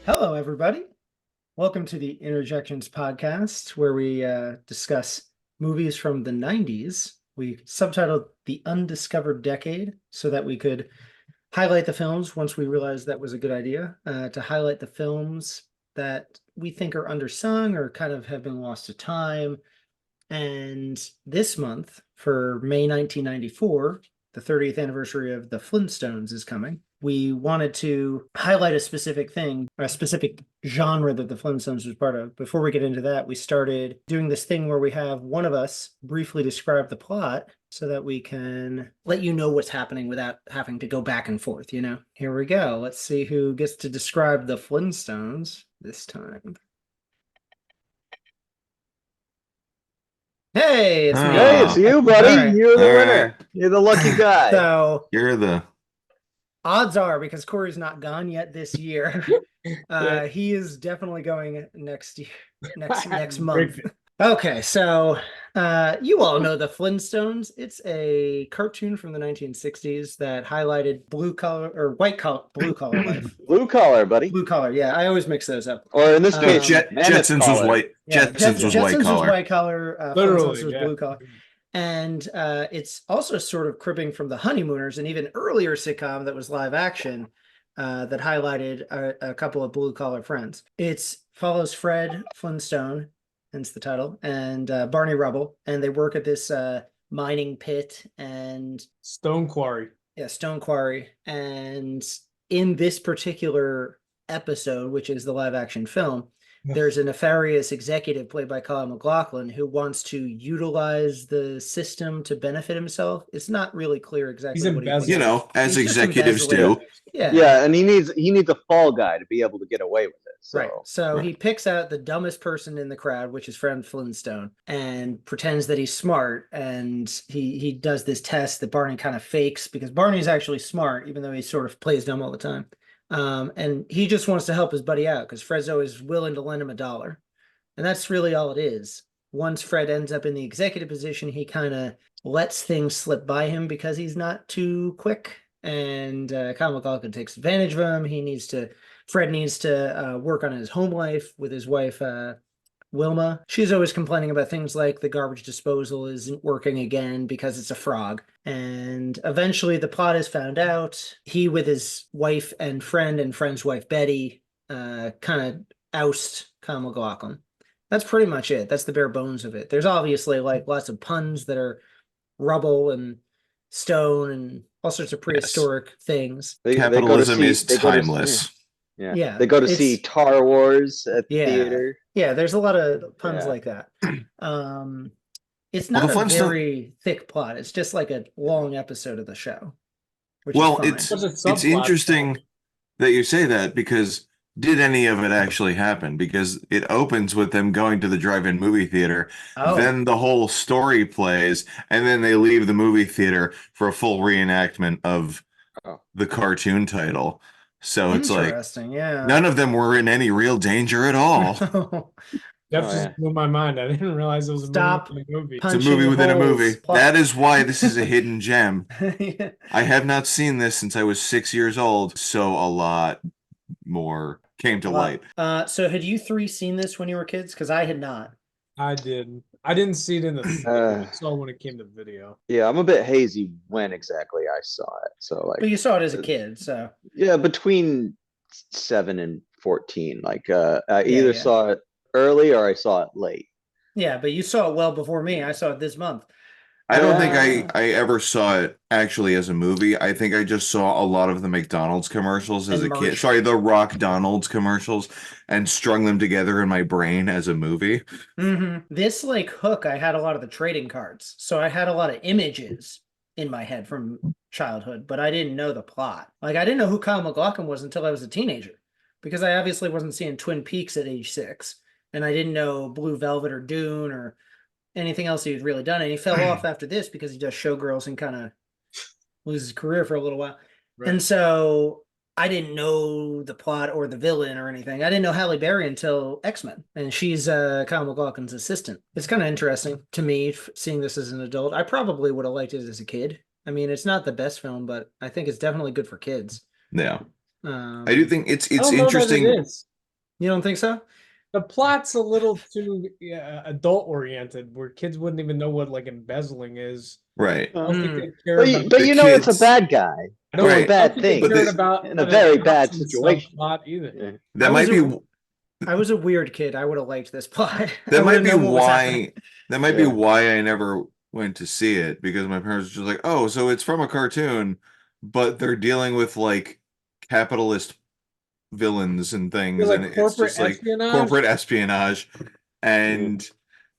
Hello, everybody. Welcome to the Interjections podcast, where we discuss movies from the 90s. We subtitled The Undiscovered Decade so that we could highlight the films once we realized that was a good idea, to highlight the films that we think are undersung or kind of have been lost to time. And this month, for May 1994, the 30th anniversary of the Flintstones is coming. We wanted to highlight a specific thing, a specific genre that the Flintstones was part of. Before we get into that, we started doing this thing where we have one of us briefly describe the plot so that we can let you know what's happening without having to go back and forth, you know? Here we go. Let's see who gets to describe the Flintstones this time. Hey, it's me. Hey, it's you, buddy. Right. You're the All winner. right. You're the lucky guy. So You're the odds are, because Cory's not gone yet this year, he is definitely going next year, next month. Okay, so you all know the Flintstones. It's a cartoon from the 1960s that highlighted blue collar life. Blue collar, buddy. Blue collar, yeah. I always mix those up. Or in this case, Jetsons was collar. white. Yeah, Jetsons was white collar. white collar. Literally, Flintstones was yeah. blue collar. And it's also sort of cribbing from The Honeymooners, an even earlier sitcom that was live action that highlighted a couple of blue collar friends. It follows Fred Flintstone, hence the title, and Barney Rubble, and they work at this mining pit and Stone Quarry. Yeah, Stone Quarry. And in this particular episode, which is the live action film, there's a nefarious executive played by Kyle MacLachlan who wants to utilize the system to benefit himself. It's not really clear exactly what he wants. You know, as executives do. Yeah, and he needs a fall guy to be able to get away with it. So. Right. So he picks out the dumbest person in the crowd, which is Fred Flintstone, and pretends that he's smart. And he does this test that Barney kind of fakes because Barney's actually smart, even though he sort of plays dumb all the time. And he just wants to help his buddy out because Fred's always willing to lend him $1. And that's really all it is. Once Fred ends up in the executive position, he kind of lets things slip by him because he's not too quick. And Kyle MacLachlan takes advantage of him. Fred needs to work on his home life with his wife, Wilma. She's always complaining about things like the garbage disposal isn't working again because it's a frog. And eventually the plot is found out. He, with his wife and friend's wife, Betty, kind of oust Kyle MacLachlan. That's pretty much it. That's the bare bones of it. There's obviously like lots of puns that are rubble and stone and all sorts of prehistoric things. Capitalism is timeless. Yeah. They go to see Star Wars at the theater. Yeah, there's a lot of puns like that. It's not a very thick plot. It's just like a long episode of the show. It's interesting that you say that because did any of it actually happen? Because it opens with them going to the drive-in movie theater. Oh. Then the whole story plays, and then they leave the movie theater for a full reenactment of the cartoon title. So it's like none of them were in any real danger at all. That just blew my mind. I didn't realize it was a movie. It's a movie within a movie. That is why this is a hidden gem. I have not seen this since I was 6 years old, so a lot more came to light. So had you three seen this when you were kids? Because I had not. I did. I didn't see it in the theater. I saw when it came to video. Yeah, I'm a bit hazy when exactly I saw it. So like, but you saw it as a kid, so yeah, between 7 and 14. Like, I either saw it early or I saw it late. Yeah, but you saw it well before me. I saw it this month. I don't think I ever saw it actually as a movie. I think I just saw a lot of the McDonald's commercials as a kid. Sorry, the Rock Donald's commercials and strung them together in my brain as a movie. Mm-hmm. This like hook, I had a lot of the trading cards. So I had a lot of images in my head from childhood, but I didn't know the plot. Like I didn't know who Kyle MacLachlan was until I was a teenager because I obviously wasn't seeing Twin Peaks at age 6. And I didn't know Blue Velvet or Dune or anything else he'd really done. And he fell off after this because he does Showgirls and kind of loses his career for a little while. Right. And so I didn't know the plot or the villain or anything. I didn't know Halle Berry until X-Men, and she's Kyle MacLachlan's assistant. It's kind of interesting to me seeing this as an adult. I probably would have liked it as a kid. I mean, it's not the best film, but I think it's definitely good for kids. Yeah. I do think it's I don't know that interesting. it is. You don't think so? The plot's a little too adult oriented, where kids wouldn't even know what like embezzling is. Right. I don't think they care But about you know it's a kids. bad guy. I don't Or Right. a bad think they thing. cared about in a very bad adoption situation. subplot either. Yeah. That I might was be I was a weird kid. I would have liked this plot. I that might would've be known what was happening. why that might be Yeah. why I never went to see it, because my parents were just like, oh, so it's from a cartoon, but they're dealing with like capitalist villains and things, Feel like and it's corporate just like espionage? corporate espionage. And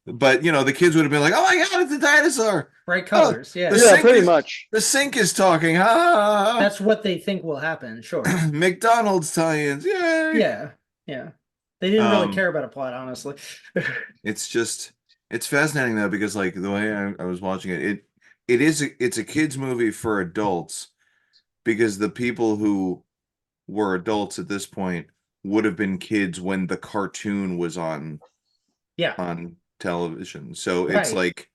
but you know, the kids would have been like, oh my god, it's a dinosaur. Bright colors, yeah. the Yeah, sink pretty is- much. The sink is talking. Ha! That's what they think will happen, sure. McDonald's tie-ins. Yay! Yeah, yeah. They didn't really Um, care about a plot, honestly. It's fascinating though, because like the way I was watching it's a kids movie for adults, because the people who were adults at this point would have been kids when the cartoon was on Yeah, television. So it's Right. like,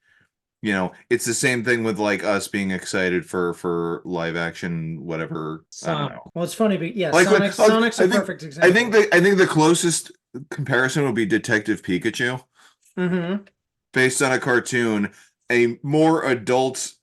you know, it's the same thing with like us being excited for live action whatever. I don't Sonic. know. well, it's funny, but yeah, Like, Sonic's I a think- perfect example. I think the closest comparison would be Detective Pikachu, Mm-hmm. based on a cartoon, a more adult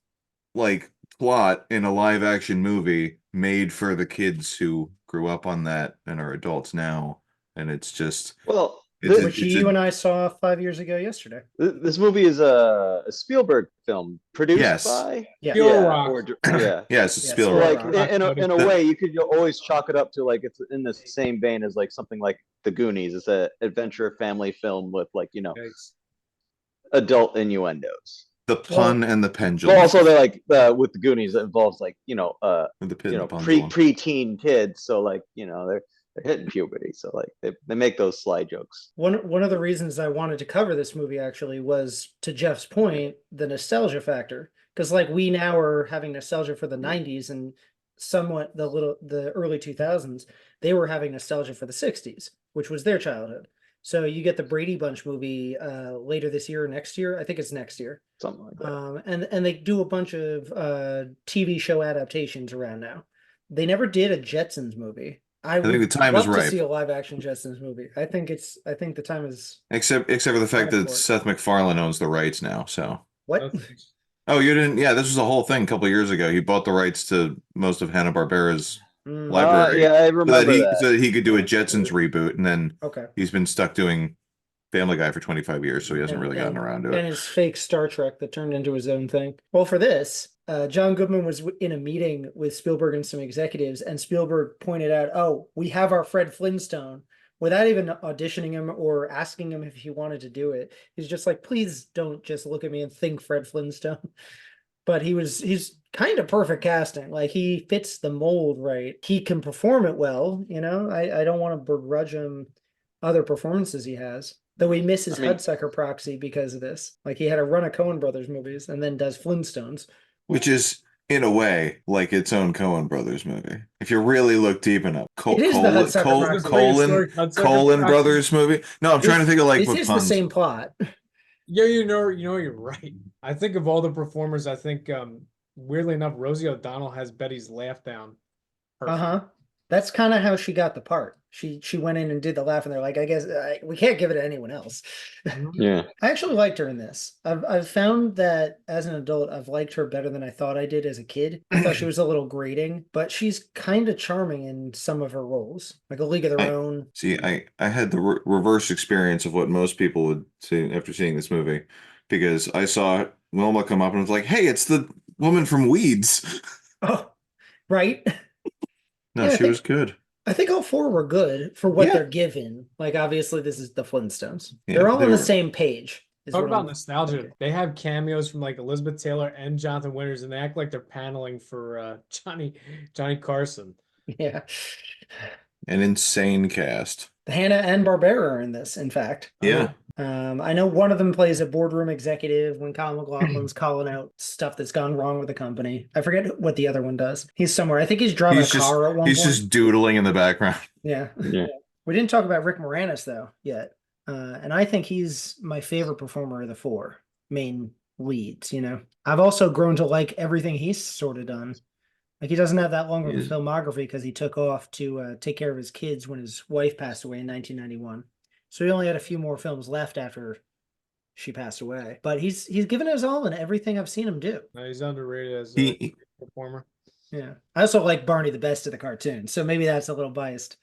like plot in a live action movie made for the kids who grew up on that and are adults now. And it's just Well, It's Which it's you and I saw 5 years ago yesterday. this movie is a Spielberg film produced Yes. by Yeah. Pure Rock. yeah. yeah, it's a Yeah, So Spielberg. like in a The- way, you could always chalk it up to like it's in the same vein as like something like The Goonies. It's a adventure family film with like Yikes. adult innuendos. The pun and the pendulum. But also they're like with The Goonies it involves like the pendulum. preteen kids. So like they're hitting puberty. So like they make those sly jokes. One of the reasons I wanted to cover this movie actually was, to Jeff's point, the nostalgia factor. Because like we now are having nostalgia for the 90s and somewhat the early 2000s. They were having nostalgia for the 60s, which was their childhood. So you get the Brady Bunch movie later this year or next year. I think it's next year. Something like that. And they do a bunch of TV show adaptations around now. They never did a Jetsons movie. I think the time love is to ripe. see a live action Jetsons movie. I think the time is Except for the fact that Seth MacFarlane owns the rights now. So what? oh, you didn't? Yeah, this was a whole thing a couple of years ago. He bought the rights to most of Hanna-Barbera's library. Yeah, I remember that. So that he could do a Jetsons reboot, and then Okay. he's been stuck doing Family Guy for 25 years, so he hasn't really gotten around to And it. his fake Star Trek that turned into his own thing. Well, for this, John Goodman was in a meeting with Spielberg and some executives, and Spielberg pointed out, "Oh, we have our Fred Flintstone," without even auditioning him or asking him if he wanted to do it. He's just like, "Please don't just look at me and think Fred Flintstone." But he's kind of perfect casting. Like he fits the mold right. He can perform it well. I don't want to begrudge him other performances he has. Though he misses Hudsucker Proxy because of this. Like he had a run of Coen Brothers movies and then does Flintstones. Which is, in a way, like its own Coen Brothers movie. If you really look deep enough. It is the Hudsucker Proxy. Coen Brothers movie. No, I'm trying to think of like This is the same plot. Yeah, you're right. I think of all the performers, I think weirdly enough, Rosie O'Donnell has Betty's laugh down. Uh-huh. That's kind of how she got the part. She went in and did the laugh, and they're like, I guess we can't give it to anyone else. Yeah. I actually liked her in this. I've found that as an adult, I've liked her better than I thought I did as a kid. I thought she was a little grating, but she's kind of charming in some of her roles, like A League of Their Own. See, I had the reverse experience of what most people would see after seeing this movie, because I saw Wilma come up and was like, hey, it's the woman from Weeds. Oh, right. No, Yeah, she was good. I think all four were good for what Yeah. they're given. Like, obviously, this is the Flintstones. Yeah, they're all they on the were- same page. is Talk what about I'm nostalgia. thinking. They have cameos from like Elizabeth Taylor and Jonathan Winters, and they act like they're paneling for Johnny Carson. Yeah. An insane cast. Hannah and Barbera are in this, in fact. Yeah. I know one of them plays a boardroom executive when Kyle MacLachlan's calling out stuff that's gone wrong with the company. I forget what the other one does. He's somewhere. I think he's driving a car at one point. He's just doodling in the background. Yeah. Yeah. We didn't talk about Rick Moranis though yet. And I think he's my favorite performer of the 4 main leads, you know. I've also grown to like everything he's sort of done. Like he doesn't have that long of a filmography because he took off to take care of his kids when his wife passed away in 1991. So he only had a few more films left after she passed away. But he's given his all in everything I've seen him do. No, he's underrated as a performer. Yeah. I also like Barney the best of the cartoon, so maybe that's a little biased.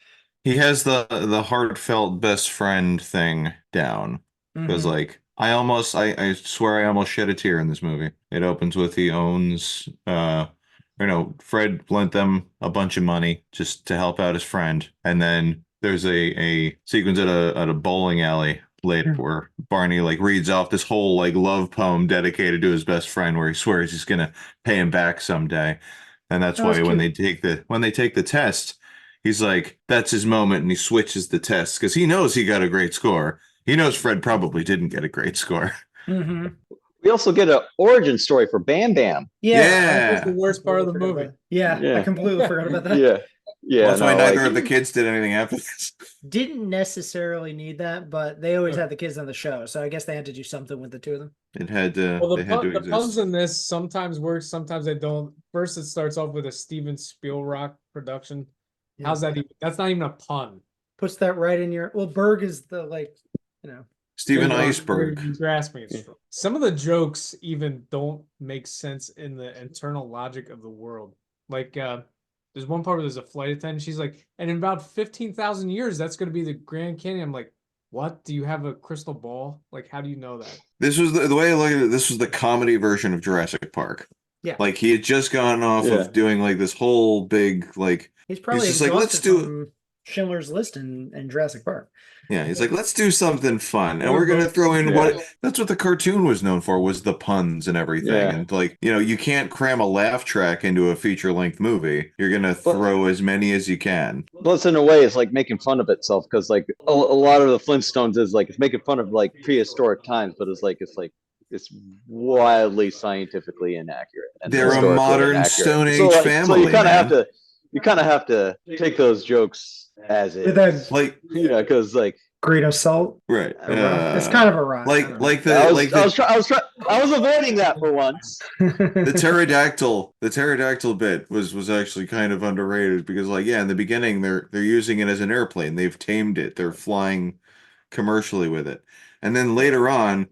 He has the heartfelt best friend thing down. Because like I swear I almost shed a tear in this movie. It opens with he owns Fred lent them a bunch of money just to help out his friend. And then there's a sequence at a bowling alley later where Barney like reads off this whole like love poem dedicated to his best friend where he swears he's gonna pay him back someday. And that's why when they take the test, he's like, that's his moment, and he switches the test because he knows he got a great score. He knows Fred probably didn't get a great score. Mm-hmm. We also get an origin story for Bam Bam. Yeah. That's the worst part of the movie. Yeah, I completely forgot about that. Yeah. That's why neither of the kids did anything after this. Didn't necessarily need that, but they always had the kids on the show, so I guess they had to do something with the 2 of them. It had to. Well, the puns in this sometimes work, sometimes they don't. First, it starts off with a Steven Spielberg production. Yeah. How's that even? That's not even a pun. Puts that right in your. Well, Berg is the Steven Iceberg. Grasping it. Some of the jokes even don't make sense in the internal logic of the world. Like, there's one part where there's a flight attendant. She's like, and in about 15,000 years, that's going to be the Grand Canyon. I'm like, what? Do you have a crystal ball? Like, how do you know that? This was the way I look at it. This was the comedy version of Jurassic Park. Yeah. Like he had just gotten off of doing like this whole big like. He's probably just like, let's do Schindler's List and Jurassic Park. Yeah, he's like, let's do something fun, and we're gonna throw in that's what the cartoon was known for, was the puns and everything. And like, you can't cram a laugh track into a feature-length movie. You're gonna throw as many as you can. Plus, in a way, it's like making fun of itself because like a lot of the Flintstones is like it's making fun of like prehistoric times, but it's wildly scientifically inaccurate. And they're a modern Stone Age family. So you kind of have to take those jokes as is, like because like grain of salt, right? It's kind of a rock. I was avoiding that for once. The pterodactyl bit was actually kind of underrated because in the beginning they're using it as an airplane. They've tamed it. They're flying commercially with it, and then later on,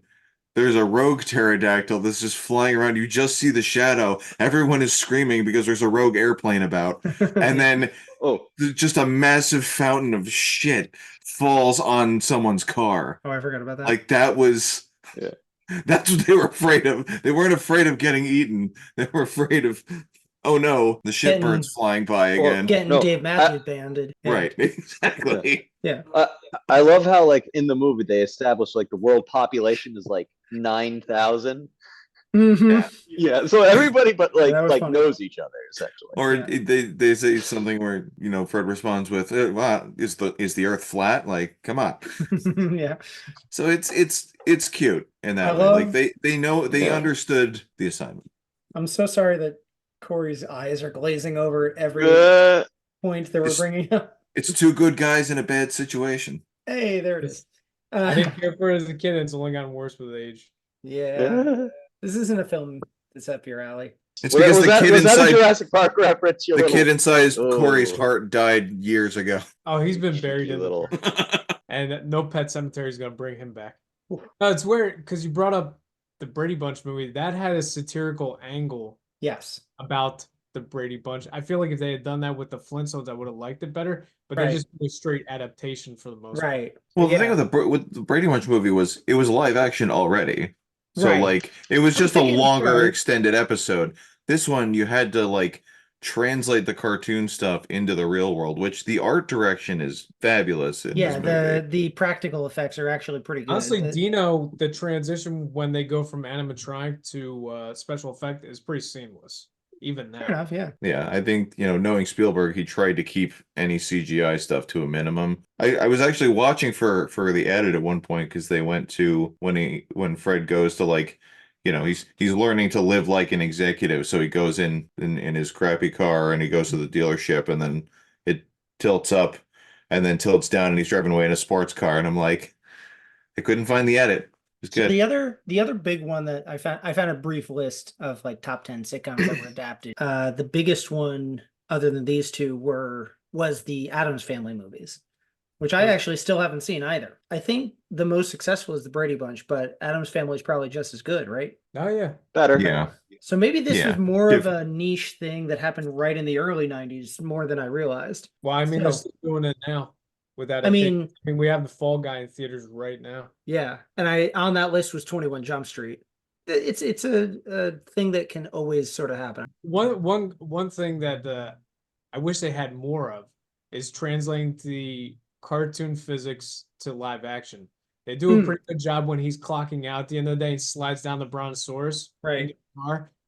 there's a rogue pterodactyl that's just flying around. You just see the shadow. Everyone is screaming because there's a rogue airplane about. And then just a massive fountain of shit falls on someone's car. Oh, I forgot about that. Like that was... Yeah. That's what they were afraid of. They weren't afraid of getting eaten. They were afraid of... Oh no, the shitbird's flying by again. Getting Dave Matthews banded. Yeah. Right, exactly. Yeah. I love how like in the movie they established like the world population is like 9,000. Mm-hmm. Yeah. So everybody but like knows each other essentially. Or they say something where Fred responds with, "Wow, is the Earth flat? Like, come on." Yeah. So it's cute in that way. Like they understood the assignment. I'm so sorry that Cory's eyes are glazing over at every point that we're bringing up. It's 2 good guys in a bad situation. Hey, there it is. I didn't care for it as a kid, and it's only gotten worse with age. Yeah. This isn't a film that's up your alley. It's because the kid inside Jurassic Park reference. The kid inside Cory's heart died years ago. Oh, he's been buried in little. And no Pet Cemetery is going to bring him back. No, it's weird because you brought up the Brady Bunch movie. That had a satirical angle. Yes. About the Brady Bunch. I feel like if they had done that with the Flintstones, I would have liked it better. But they just did a straight adaptation for the most part. Right. Well, the thing with the Brady Bunch movie was it was live action already. So like it was just a longer extended episode. This one you had to like translate the cartoon stuff into the real world, which the art direction is fabulous in this movie. The practical effects are actually pretty good. Honestly, Dino, the transition when they go from animatronic to special effect is pretty seamless. even now. Fair enough, yeah. Yeah, I think, knowing Spielberg, he tried to keep any CGI stuff to a minimum. I was actually watching for the edit at one point because they went to when Fred goes to like, he's learning to live like an executive. So he goes in his crappy car and he goes to the dealership and then it tilts up and then tilts down and he's driving away in a sports car. And I'm like, I couldn't find the edit. It's So good. the other big one that I found a brief list of like top 10 sitcoms that were adapted. The biggest one other than these two was the Addams Family movies, which I actually still haven't seen either. I think the most successful is the Brady Bunch, but Addams Family is probably just as good, right? Oh yeah. Better. Yeah. So maybe this Yeah. was more of a niche thing that happened right in the early 90s more than I realized. Well, I mean, they're still doing it now with that. I mean, we have the Fall Guy in theaters right now. Yeah, and on that list was 21 Jump Street. It's a thing that can always sort of happen. One thing that I wish they had more of is translating the cartoon physics to live action. They do a pretty good job when he's clocking out at the end of the day and slides down the Brontosaurus, right?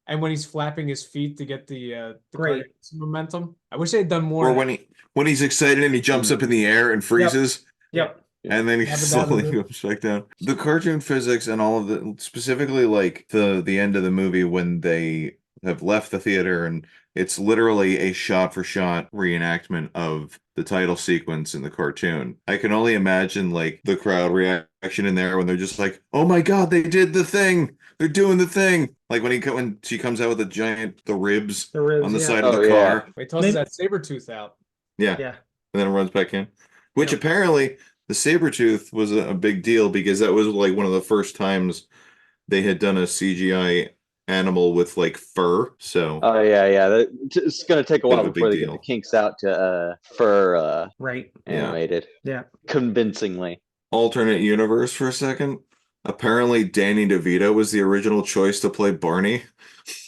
And when he's flapping his feet to get the Great momentum. I wish they'd done more. Or when he's excited and he jumps up in the air and freezes. Yep. And then he slowly goes back down. The cartoon physics and all of the, specifically like the end of the movie when they have left the theater and it's literally a shot-for-shot reenactment of the title sequence in the cartoon. I can only imagine like the crowd reaction in there when they're just like, "Oh my God, they did the thing! They're doing the thing!" Like when she comes out with the ribs on the side of the car. He tosses that saber tooth out. Yeah. Yeah. And then it runs back in. Which apparently the saber tooth was a big deal because that was like one of the first times they had done a CGI animal with like fur. So it's gonna take a while before they get the kinks out to fur animated. Yeah. Convincingly. Alternate universe for a second. Apparently Danny DeVito was the original choice to play Barney.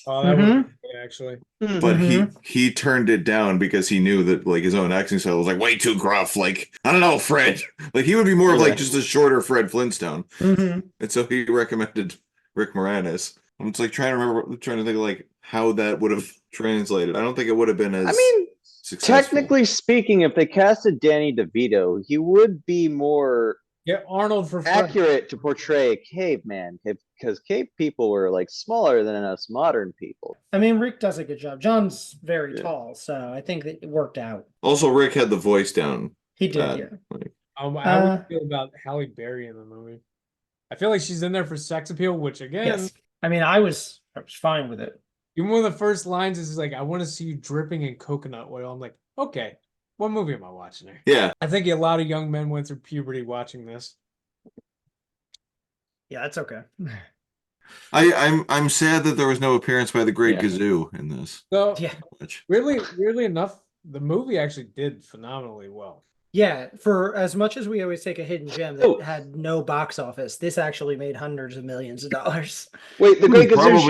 Oh, that would be good, actually. But he turned it down because he knew that like his own acting style was like way too gruff. Like, I don't know, Fred. Like he would be more of like just a shorter Fred Flintstone. And so he recommended Rick Moranis. I'm just like trying to think of like how that would have translated. I don't think it would have been as successful. Technically speaking, if they casted Danny DeVito, he would be more Arnold for accurate to portray a caveman, because cave people were like smaller than us modern people. I mean, Rick does a good job. John's very tall, so I think that it worked out. Also, Rick had the voice down. He did, how would you feel about Halle Berry in the movie? I feel like she's in there for sex appeal, which again, I mean, I was fine with it. Even one of the first lines is like, "I want to see you dripping in coconut oil." I'm like, okay, what movie am I watching here? Yeah. I think a lot of young men went through puberty watching this. Yeah, that's okay. I'm sad that there was no appearance by the Great Gazoo in this. So weirdly enough, the movie actually did phenomenally well. Yeah, for as much as we always take a hidden gem that had no box office, this actually made hundreds of millions of dollars. Wait, the Great Gazoo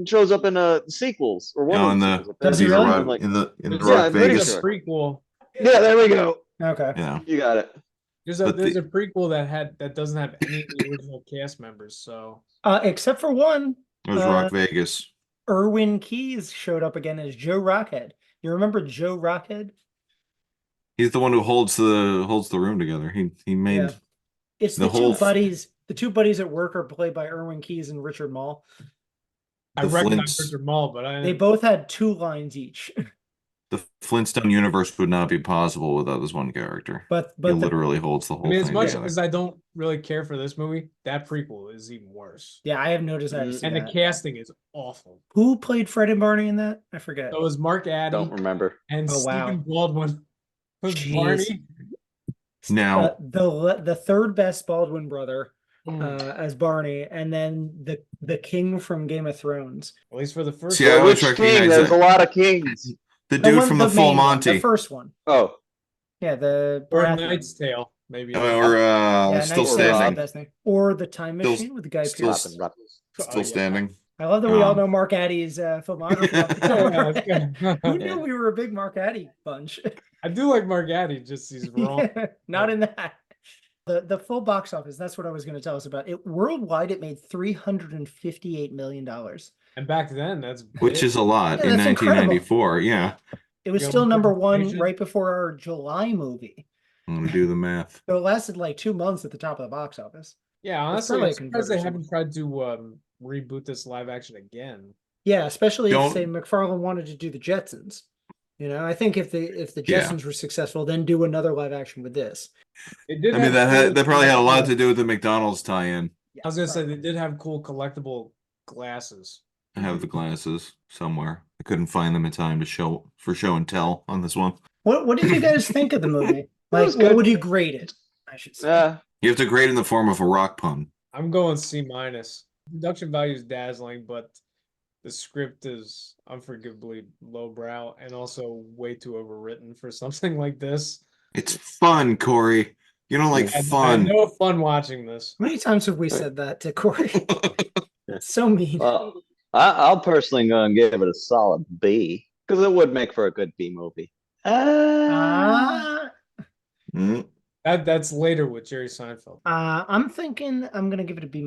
shows up in sequels or one of the does he really? In the Rock Vegas prequel. Yeah, there we go. Okay. Yeah. You got it. There's a prequel that doesn't have any of the original cast members, so except for one. It was Rock Vegas. Erwin Keyes showed up again as Joe Rockhead. You remember Joe Rockhead? He's the one who holds the room together. He made it's the two buddies. The two buddies at work are played by Erwin Keyes and Richard Mall. I recognize Richard Mall, but they both had 2 lines each. The Flintstone universe would not be possible without this one character. But he literally holds the whole thing. As much together. as I don't really care for this movie, that prequel is even worse. Yeah, I have no desire to see and that. The casting is awful. Who played Fred and Barney in that? I forget. So it was Mark Addy. Don't remember. And Stephen Baldwin was Jeez. Barney. Now the third best Baldwin brother as Barney, and then the king from Game of Thrones. At least for the first. See, I always king? There's a lot of kings. The dude from the Full Monty. The first one. Oh. Yeah, the or Knight's Tale, maybe. Or Still Standing. Or The Time Machine with the guy Still Standing. I love that we all know Mark Addy's filmography. Who knew we were a big Mark Addy bunch? I do like Mark Addy, just he's wrong. Not in that. The full box office, that's what I was going to tell us about. Worldwide, it made $358 million. And back then, which is a lot Yeah, in that's incredible. 1994. Yeah. It was You still know, #1 right before our July movie. I'm gonna do the math. So it lasted like 2 months at the top of the box office. Yeah, It's honestly, probably I'm a surprised they converter haven't tried to reboot this live action again. Yeah, especially if, Don't- say, McFarlane wanted to do the Jetsons. You know, I think if the Yeah. Jetsons were successful, then do another live action with this. It did I mean, that probably had a lot to do with the McDonald's tie-in. I was gonna say they did have cool collectible glasses. I have the glasses somewhere. I couldn't find them in time to show and tell on this one. What did you guys think of the movie? Like, was what good. would you grade it? I should say. Yeah. You have to grade in the form of a rock pun. I'm going C-. Production value is dazzling, but the script is unforgivably lowbrow and also way too overwritten for something like this. It's fun, Cory. You don't like I had fun. no fun watching this. How many times have we said that to Cory? So mean. Well, I'll personally go and give it a solid B because it would make for a good B movie. Ah. Mm. That's later with Jerry Seinfeld. I'm thinking I'm gonna give it a B-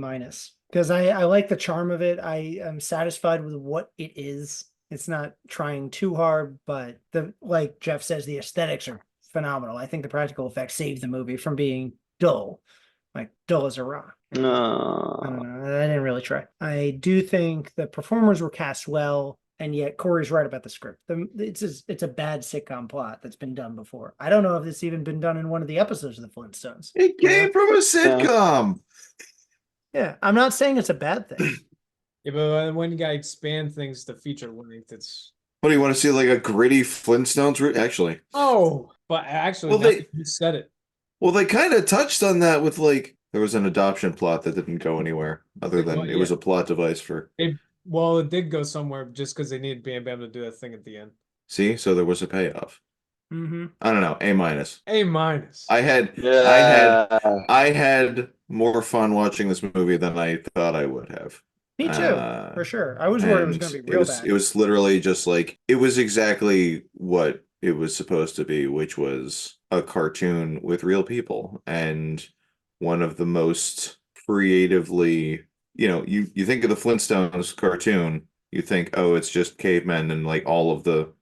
because I like the charm of it. I am satisfied with what it is. It's not trying too hard, but like Jeff says, the aesthetics are phenomenal. I think the practical effects save the movie from being dull, like dull as a rock. I don't know. I didn't really try. I do think the performers were cast well, and yet Cory's right about the script. It's a bad sitcom plot that's been done before. I don't know if it's even been done in one of the episodes of the Flintstones. It came from a sitcom. Yeah, I'm not saying it's a bad thing. Yeah, but when you gotta expand things to feature length, it's What do you want to see? Like a gritty Flintstones? Actually, but actually, Well, now they- that you said it. well, they kind of touched on that with like there was an adoption plot that didn't go anywhere other than Well, it was yeah. a plot device for. Well, it did go somewhere just because they needed Bam Bam to do that thing at the end. See, so there was a payoff. Mm-hmm. I don't know, A-. A-. I had more fun watching this movie than I thought I would have. Me too, for sure. I was worried it was going to be real bad. It was literally just like it was exactly what it was supposed to be, which was a cartoon with real people, and one of the most creatively, you think of the Flintstones cartoon, you think, oh, it's just cavemen and like all of the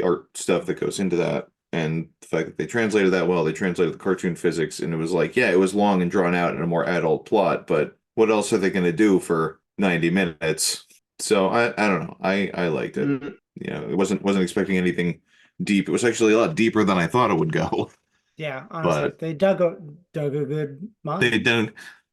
art stuff that goes into that. And the fact that they translated that well, they translated the cartoon physics, and it was like, yeah, it was long and drawn out in a more adult plot, but what else are they going to do for 90 minutes? So I don't know. I liked it. Mm-hmm. It wasn't expecting anything deep. It was actually a lot deeper than I thought it would go. Yeah, honestly, But they dug a good mine. they didn't.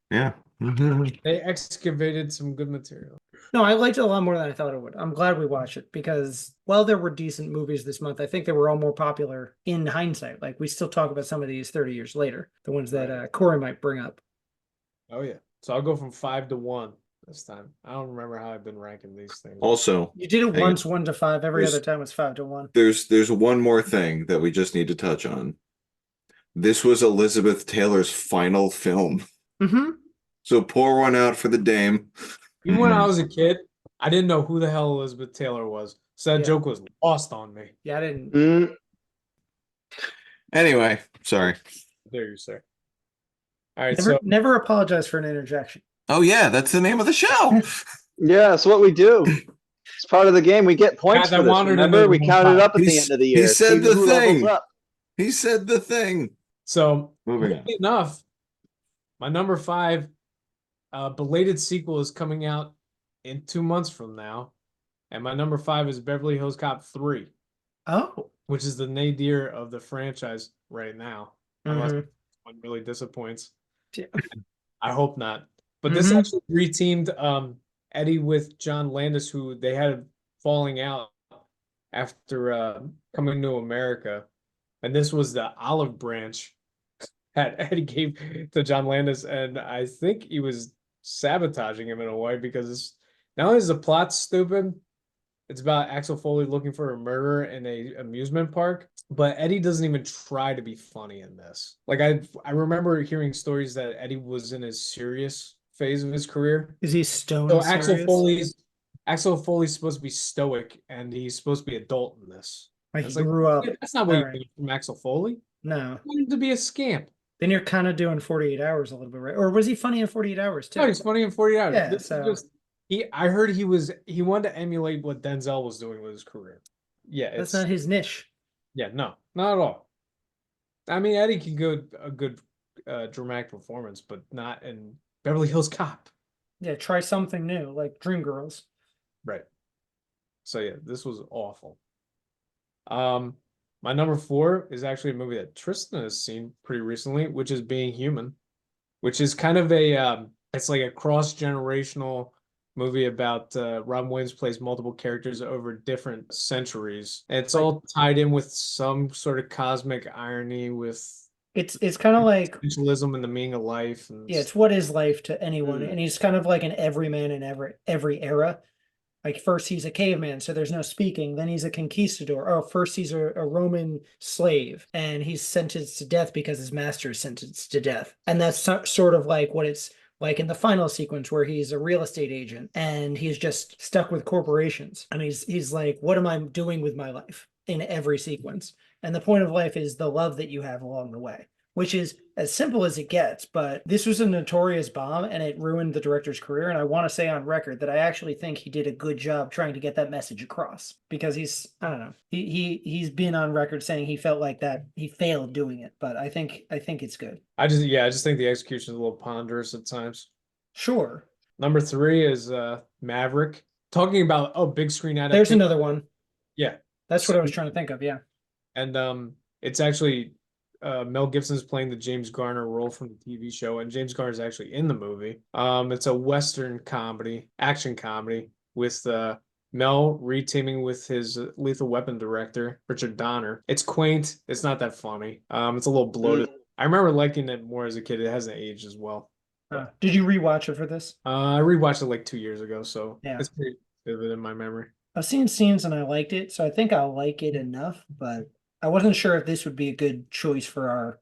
Yeah. They excavated some good material. No, I liked it a lot more than I thought it would. I'm glad we watched it because while there were decent movies this month, I think they were all more popular in hindsight. Like we still talk about some of these 30 years later, the ones that Cory might bring up. Oh yeah. So I'll go from 5 to 1 this time. I don't remember how I've been ranking these things. Also, You did it once, 1 to 5. Every other time it's 5 to 1. There's one more thing that we just need to touch on. This was Elizabeth Taylor's final film. Mm-hmm. So pour one out for the dame. Even when I was a kid, I didn't know who the hell Elizabeth Taylor was. So that joke was lost on me. Yeah, I didn't. Mm. Anyway, sorry. There you sir. All right, Never apologize for an interjection. Oh yeah, that's the name of the show. Yeah, that's what we do. It's part of the game. We get points Guys, for this. Remember, we counted up at the end of the year. He said See the who levels thing. up. He said the thing. So Moving on. weirdly enough, my number 5 belated sequel is coming out in 2 months from now. And my number 5 is Beverly Hills Cop 3. Oh. Which is the nadir of the franchise right now. Unless one really disappoints. Yeah. I hope not. But this actually reteamed Eddie with John Landis, who they had a falling out after coming to America. And this was the olive branch that Eddie gave to John Landis. And I think he was sabotaging him in a way because not only is the plot stupid, it's about Axel Foley looking for a murderer in a amusement park, but Eddie doesn't even try to be funny in this. Like I remember hearing stories that Eddie was in his serious phase of his career. Is he stone So serious? Axel Foley's supposed to be stoic and he's supposed to be adult in this. Like It's he grew up. That's not what you Alright. need from Axel Foley. No. You want him to be a scamp. Then you're kind of doing 48 Hours a little bit, right? Or was he funny in 48 Hours too? No, he's funny in 40 hours. Yeah, This so- is just I heard he wanted to emulate what Denzel was doing with his career. Yeah, That's not his niche. Yeah, no, not at all. I mean, Eddie can go a good dramatic performance, but not in Beverly Hills Cop. Yeah, try something new, like Dreamgirls. Right. So yeah, this was awful. My number 4 is actually a movie that Tristan has seen pretty recently, which is Being Human, which is kind of it's like a cross-generational movie about Robin Williams plays multiple characters over different centuries. And it's all tied in with some sort of cosmic irony with it's kind of like essentialism and the meaning of life. Yeah, it's what is life to anyone, and he's kind of like an everyman in every era. Like first he's a caveman, so there's no speaking. Then he's a conquistador. Oh, first he's a Roman slave, and he's sentenced to death because his master is sentenced to death. And that's sort of like what it's like in the final sequence where he's a real estate agent and he's just stuck with corporations. And he's like, what am I doing with my life in every sequence? And the point of life is the love that you have along the way, which is as simple as it gets. But this was a notorious bomb and it ruined the director's career. And I want to say on record that I actually think he did a good job trying to get that message across, because I don't know, he's been on record saying he felt like that he failed doing it, but I think it's good. I just think the execution is a little ponderous at times. Sure. Number 3 is Maverick. Talking about big screen adaptation. There's another one. Yeah. That's what I was trying to think of, yeah. And it's actually Mel Gibson's playing the James Garner role from the TV show, and James Garner is actually in the movie. It's a Western comedy, action comedy, with Mel re-teaming with his Lethal Weapon director, Richard Donner. It's quaint. It's not that funny. It's a little bloated. I remember liking it more as a kid. It hasn't aged as well. Did you rewatch it for this? I rewatched it like 2 years ago, so yeah, it's pretty vivid in my memory. I've seen scenes and I liked it, so I think I'll like it enough, but I wasn't sure if this would be a good choice for our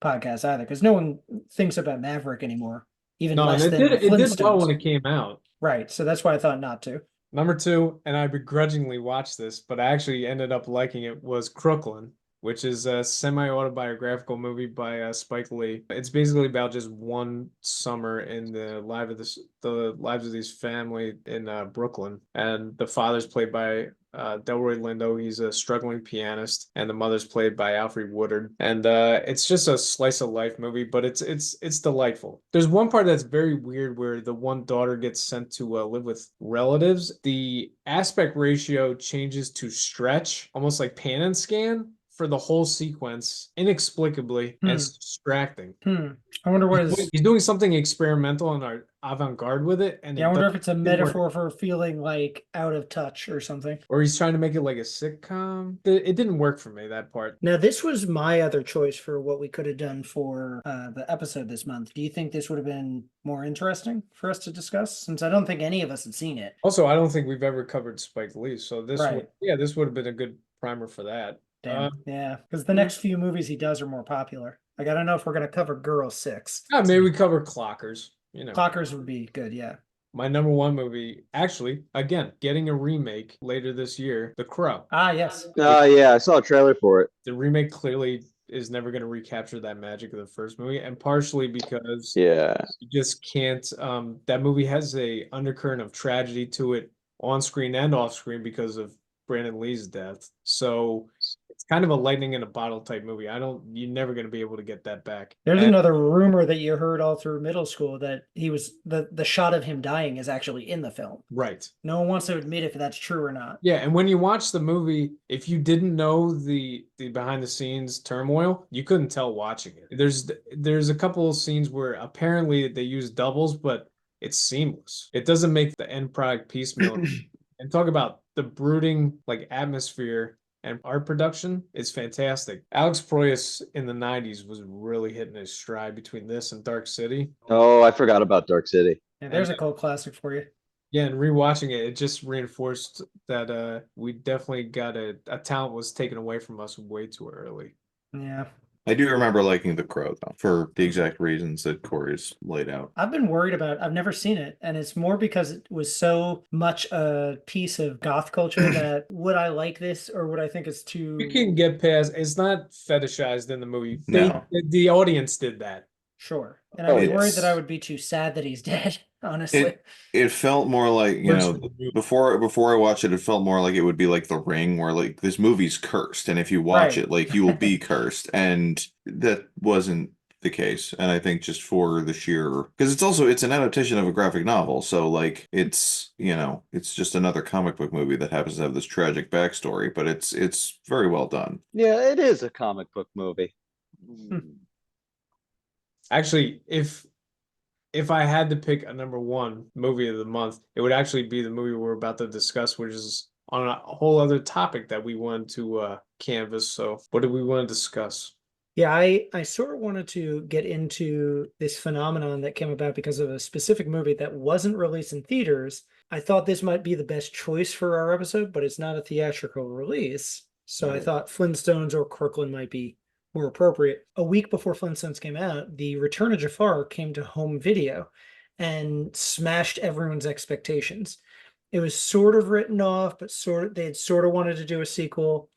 podcast either, because no one thinks about Maverick anymore, even less than Flintstones. It did well when Flintstones. it came out. Right, so that's why I thought not to. Number 2, and I begrudgingly watched this, but I actually ended up liking it, was Crooklyn, which is a semi-autobiographical movie by Spike Lee. It's basically about just one summer in the lives of this family in Brooklyn, and the father's played by Delroy Lindo. He's a struggling pianist, and the mother's played by Alfre Woodard. And it's just a slice of life movie, but it's delightful. There's one part that's very weird where the one daughter gets sent to live with relatives. The aspect ratio changes to stretch, almost like pan and scan, for the whole sequence, inexplicably, and it's distracting. I wonder what he's doing something experimental and avant-garde with it. And I wonder if it's a metaphor for feeling like out of touch or something. Or he's trying to make it like a sitcom. It didn't work for me, that part. Now, this was my other choice for what we could have done for the episode this month. Do you think this would have been more interesting for us to discuss? Since I don't think any of us had seen it. Also, I don't think we've ever covered Spike Lee. So this right. This would have been a good primer for that. Damn. Yeah, because the next few movies he does are more popular. Like, I don't know if we're going to cover Girl 6. Maybe we cover Clockers. Clockers would be good, yeah. My number 1 movie, actually, again, getting a remake later this year, The Crow. Ah, yes. Yeah, I saw a trailer for it. The remake clearly is never going to recapture that magic of the first movie, and partially because you just can't. That movie has a undercurrent of tragedy to it, on screen and off screen, because of Brandon Lee's death. So it's kind of a lightning in a bottle type movie. You're never going to be able to get that back. There's another rumor that you heard all through middle school that he was the shot of him dying is actually in the film. Right. No one wants to admit if that's true or not. Yeah, and when you watch the movie, if you didn't know the behind the scenes turmoil, you couldn't tell watching it. There's a couple of scenes where apparently they use doubles, but it's seamless. It doesn't make the end product piecemeal. And talk about the brooding atmosphere and art production is fantastic. Alex Proyas in the 90s was really hitting his stride between this and Dark City. Oh, I forgot about Dark City. Yeah, there's a cult classic for you. Yeah, and rewatching it just reinforced that we definitely got a talent was taken away from us way too early. Yeah. I do remember liking The Crow, though, for the exact reasons that Cory's laid out. I've been worried about it. I've never seen it, and it's more because it was so much a piece of goth culture that would I like this, or would I think it's too... You can get past, it's not fetishized in the movie. No. The audience did that. Sure. And I was worried it's- that I would be too sad that he's dead, honestly. It felt more like, before I watched it, it felt more like it would be like The Ring, where like this movie's cursed, and if you watch Right. it, like you will be cursed, and that wasn't the case. And I think just for the sheer, because it's an adaptation of a graphic novel, so like it's just another comic book movie that happens to have this tragic backstory, but it's very well done. Yeah, it is a comic book movie. Actually, if I had to pick a number one movie of the month, it would actually be the movie we're about to discuss, which is on a whole other topic that we wanted to canvas. So what do we want to discuss? Yeah, I sort of wanted to get into this phenomenon that came about because of a specific movie that wasn't released in theaters. I thought this might be the best choice for our episode, but it's not a theatrical release. So I thought Flintstones or Crooklyn might be more appropriate. A week before Flintstones came out, The Return of Jafar came to home video and smashed everyone's expectations. It was sort of written off, but they had sort of wanted to do a sequel.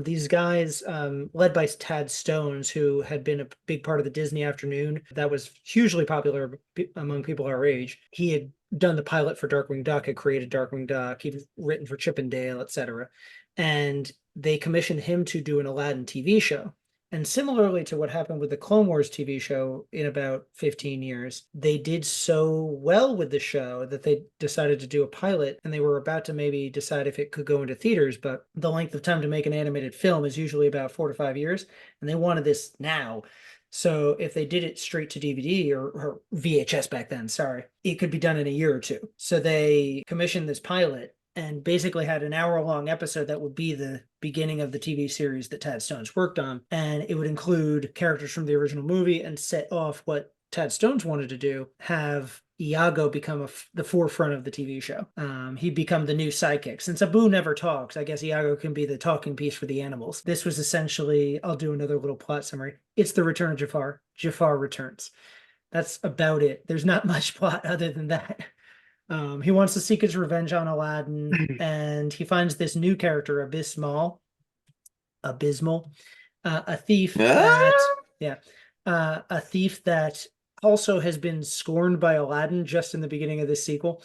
These guys, led by Tad Stones, who had been a big part of the Disney Afternoon that was hugely popular among people our age. He had done the pilot for Darkwing Duck, had created Darkwing Duck, he'd written for Chip and Dale, etc. And they commissioned him to do an Aladdin TV show. And similarly to what happened with the Clone Wars TV show in about 15 years, they did so well with the show that they decided to do a pilot, and they were about to maybe decide if it could go into theaters, but the length of time to make an animated film is usually about 4 to 5 years, and they wanted this now. So if they did it straight to DVD or VHS back then, sorry, it could be done in a year or two. So they commissioned this pilot and basically had an hour-long episode that would be the beginning of the TV series that Tad Stones worked on. And it would include characters from the original movie and set off what Tad Stones wanted to do, have Iago become the forefront of the TV show. He'd become the new sidekick. Since Abu never talks, I guess Iago can be the talking piece for the animals. This was essentially, I'll do another little plot summary. It's the return of Jafar. Jafar returns. That's about it. There's not much plot other than that. He wants to seek his revenge on Aladdin, and he finds this new character, Abysmal, a thief a thief that also has been scorned by Aladdin just in the beginning of this sequel.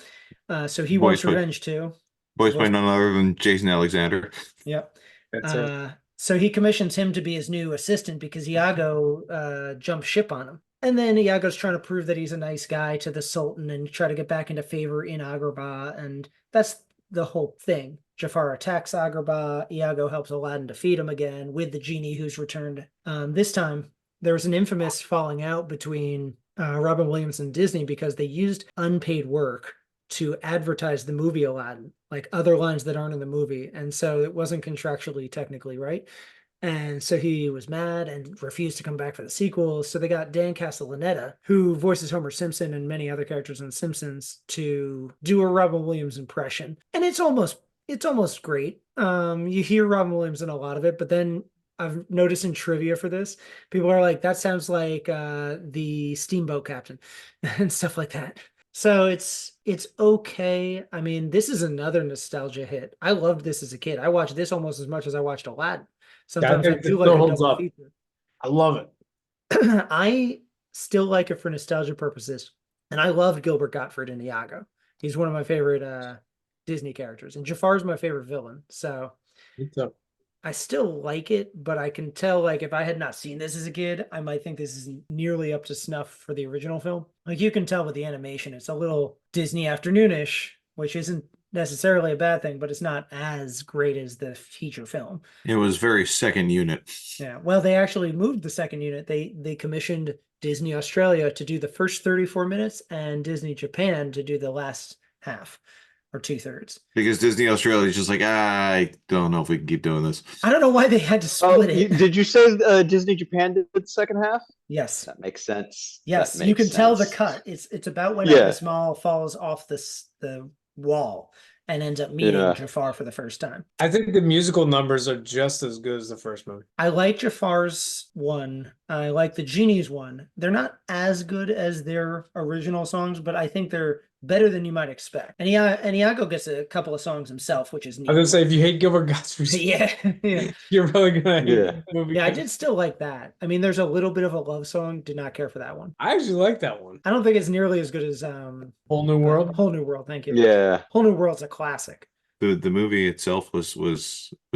So he wants revenge too. Voiced by none other than Jason Alexander. Yep. That's it. So he commissions him to be his new assistant because Iago jumped ship on him. And then Iago's trying to prove that he's a nice guy to the Sultan and try to get back into favor in Agrabah. And that's the whole thing. Jafar attacks Agrabah. Iago helps Aladdin defeat him again with the genie who's returned. This time, there was an infamous falling out between Robin Williams and Disney because they used unpaid work to advertise the movie Aladdin, like other lines that aren't in the movie. And so it wasn't contractually technically right. And so he was mad and refused to come back for the sequel. So they got Dan Castellaneta, who voices Homer Simpson and many other characters in The Simpsons, to do a Robin Williams impression. And it's almost great. You hear Robin Williams in a lot of it, but then I've noticed in trivia for this, people are like, that sounds like the Steamboat Captain and stuff like that. So it's okay. I mean, this is another nostalgia hit. I loved this as a kid. I watched this almost as much as I watched Aladdin. Sometimes I do like a double feature. I love it. I still like it for nostalgia purposes. And I loved Gilbert Gottfried in Iago. He's one of my favorite Disney characters. And Jafar's my favorite villain. So I still like it, but I can tell, like, if I had not seen this as a kid, I might think this isn't nearly up to snuff for the original film. Like, you can tell with the animation, it's a little Disney afternoonish, which isn't necessarily a bad thing, but it's not as great as the feature film. It was very second unit. Yeah, well, they actually moved the second unit. They commissioned Disney Australia to do the first 34 minutes and Disney Japan to do the last half or 2/3. Because Disney Australia is just like, I don't know if we can keep doing this. I don't know why they had to split it. Did you say Disney Japan did the second half? Yes. That makes sense. Yes, you can tell the cut. It's about when Small falls off the wall and ends up meeting Jafar for the first time. I think the musical numbers are just as good as the first movie. I like Jafar's one. I like the Genie's one. They're not as good as their original songs, but I think they're better than you might expect. And Iago gets a couple of songs himself, which is neat. I was gonna say, if you hate Gilbert Gottfried, yeah, you're really gonna hate Yeah. the movie. yeah, I did still like that. I mean, there's a little bit of a love song. Did not care for that one. I actually like that one. I don't think it's nearly as good as Whole New World. Whole New World. Thank you. Yeah. Whole New World's a classic. The movie itself was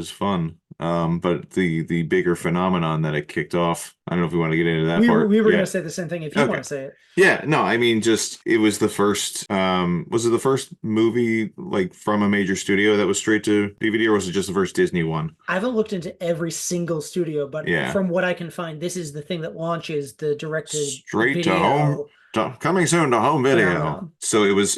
fun. But the bigger phenomenon that it kicked off, I don't know if we want to get into that We part. were Yeah. going to say the same thing if you Okay. want to say it. Yeah, no, I mean, just it was the first. Was it the first movie like from a major studio that was straight to DVD, or was it just the first Disney one? I haven't looked into every single studio, but Yeah. from what I can find, this is the thing that launches the directed Straight video. to home, coming soon to home video. phenomenon. So it was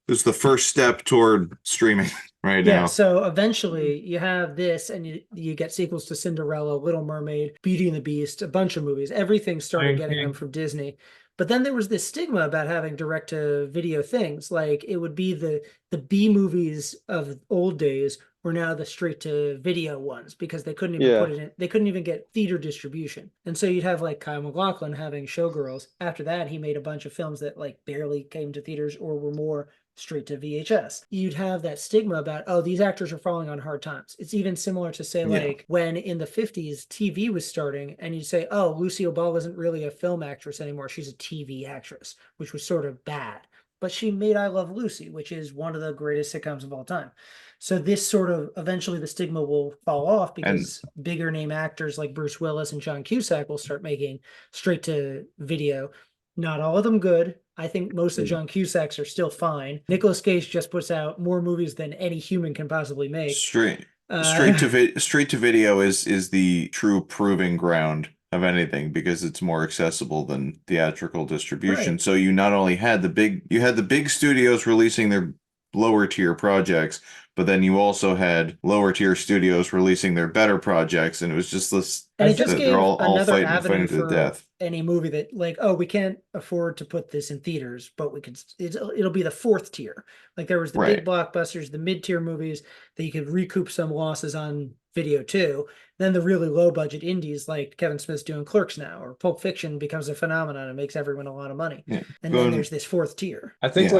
the first step toward streaming right Yeah, now. so eventually you have this, and you get sequels to Cinderella, Little Mermaid, Beauty and the Beast, a bunch of movies. Everything started Lion getting King. them from Disney. But then there was this stigma about having direct to video things. Like it would be the B movies of old days were now the straight to video ones because they couldn't even put it in, they couldn't even get theater distribution. And so you'd have like Kyle MacLachlan having Showgirls. After that, he made a bunch of films that like barely came to theaters or were more straight to VHS. You'd have that stigma about, oh, these actors are falling on hard times. It's even similar to say, like, when in the 50s TV was starting, and you'd say, oh, Lucille Ball isn't really a film actress anymore. She's a TV actress, which was sort of bad. But she made I Love Lucy, which is one of the greatest sitcoms of all time. So this sort of, eventually the stigma will fall off because bigger name actors like Bruce Willis and John Cusack will start making straight to video. Not all of them good. I think most of John Cusack's are still fine. Nicolas Cage just puts out more movies than any human can possibly make. Straight to video is the true proving ground of anything because it's more accessible than theatrical distribution. Right. So you not only had the big studios releasing their lower tier projects, but then you also had lower tier studios releasing their better projects, and it was just this. And it just they're gave all another fighting avenue to the for death. any movie that, like, oh, we can't afford to put this in theaters, but we could. It'll be the fourth tier. Like there was the big blockbusters, the mid tier movies that you could recoup some losses on video too. Then the really low budget indies like Kevin Smith's doing Clerks now, or Pulp Fiction becomes a phenomenon and makes everyone a lot of money. Yeah. And then there's this fourth tier. I think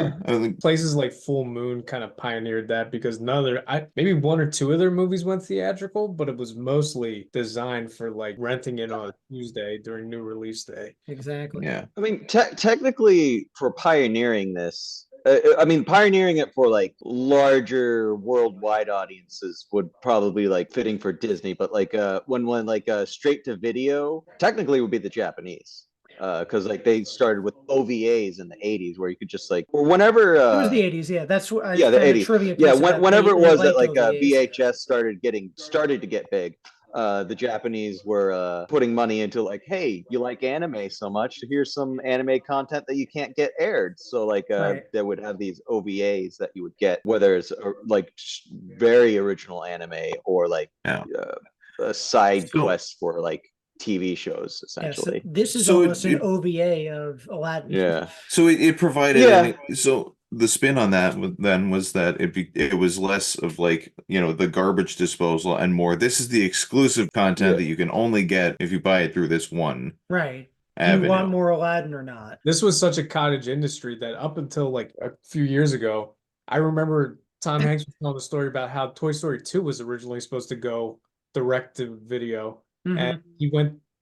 places like Full Moon kind of pioneered that because maybe one or two of their movies went theatrical, but it was mostly designed for like renting it on a Tuesday during new release day. Exactly. Yeah. I mean, technically, for pioneering this, pioneering it for like larger worldwide audiences would probably like fitting for Disney, but like when like straight to video technically would be the Japanese. Because like they started with OVAs in the 80s where you could just like, or whenever it was the 80s, yeah. That's what the 80s. Yeah, whenever it was that like VHS started to get big. The Japanese were putting money into like, hey, you like anime so much, here's some anime content that you can't get aired. So like they would have these OVAs that you would get, whether it's like very original anime or like a side quest for like TV shows essentially. Yeah, so this is almost an OVA of Aladdin. Yeah. So it provided so the spin on that then was that it was less of like, the garbage disposal and more, this is the exclusive content that you can only get if you buy it through this one. Right. Avenue. Do you want more Aladdin or not? This was such a cottage industry that up until like a few years ago, I remember Tom Hanks was telling the story about how Toy Story 2 was originally supposed to go direct to video. And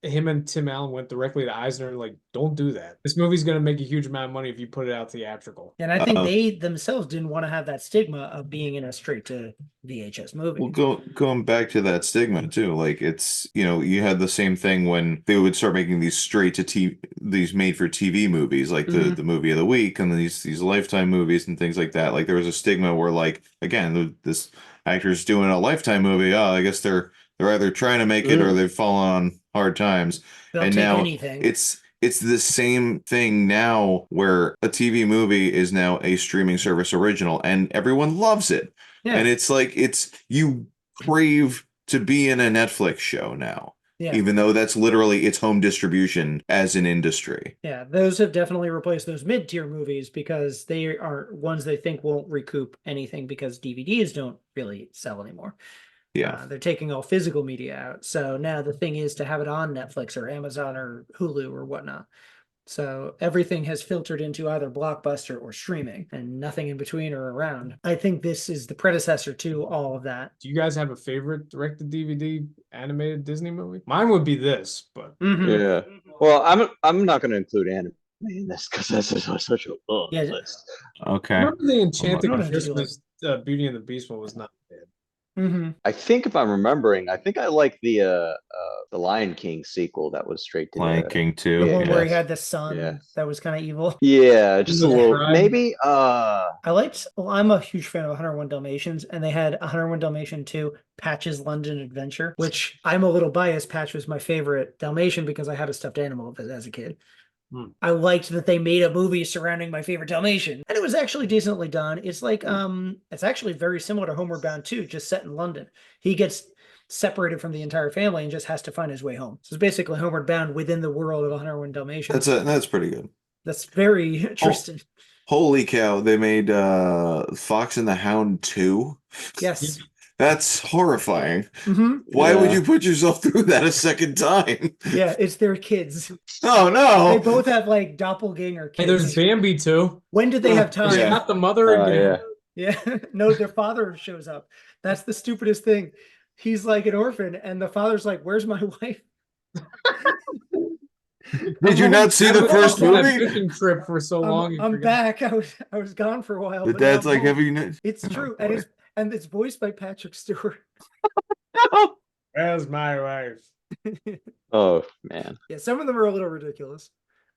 him and Tim Allen went directly to Eisner and like, don't do that. This movie's going to make a huge amount of money if you put it out theatrical. And I think they themselves didn't want to have that stigma of being in a straight to VHS movie. Well, going back to that stigma too, like it's, you had the same thing when they would start making these straight to TV, these made for TV movies, like the movie of the week and these Lifetime movies and things like that. Like there was a stigma where like, again, this actor's doing a Lifetime movie. Oh, I guess they're either trying to make it or they've fallen on hard times. They'll and take now anything. It's the same thing now where a TV movie is now a streaming service original and everyone loves it. Yeah. And it's like you crave to be in a Netflix show now. Yeah. Even though that's literally its home distribution as an industry. Yeah, those have definitely replaced those mid-tier movies because they are ones they think won't recoup anything because DVDs don't really sell anymore. Yeah, they're taking all physical media out. So now the thing is to have it on Netflix or Amazon or Hulu or whatnot. So everything has filtered into either Blockbuster or streaming, and nothing in between or around. I think this is the predecessor to all of that. Do you guys have a favorite direct-to-DVD animated Disney movie? Mine would be this, but yeah. Well, I'm not going to include anime in this because this is such a list. Okay. I remember the Enchanted Well, Christmas Beauty and the Beast one was not bad. I think if I'm remembering, I think I like the Lion King sequel that was straight to Lion King 2. The one Yeah. where he had the son Yeah. that was kind of evil. Yeah, just a little. Tribe. Maybe. I'm a huge fan of 101 Dalmatians, and they had 101 Dalmatian 2, Patch's London Adventure, which I'm a little biased. Patch was my favorite Dalmatian because I had a stuffed animal as a kid. I liked that they made a movie surrounding my favorite Dalmatian, and it was actually decently done. It's like it's actually very similar to Homeward Bound 2, just set in London. He gets separated from the entire family and just has to find his way home. So it's basically Homeward Bound within the world of 101 Dalmatians. That's pretty good. That's very interesting. Holy cow! They made Fox and the Hound 2. Yes. That's horrifying. Why would you put yourself through that a second time? Yeah, it's their kids. Oh no! They both have like doppelganger kids. Hey, there's Bambi too. When did they have time? Yeah. Not the mother again. Yeah. No, their father shows up. That's the stupidest thing. He's like an orphan, and the father's like, "Where's my wife?" Did you not see the first on a movie? fishing trip for so long. I'm back. I was gone for a while. The but dad's now I'm like, home. "Have you?" It's true, boy. and it's voiced by Patrick Stewart. Where's my wife? Oh man. Yeah, some of them are a little ridiculous.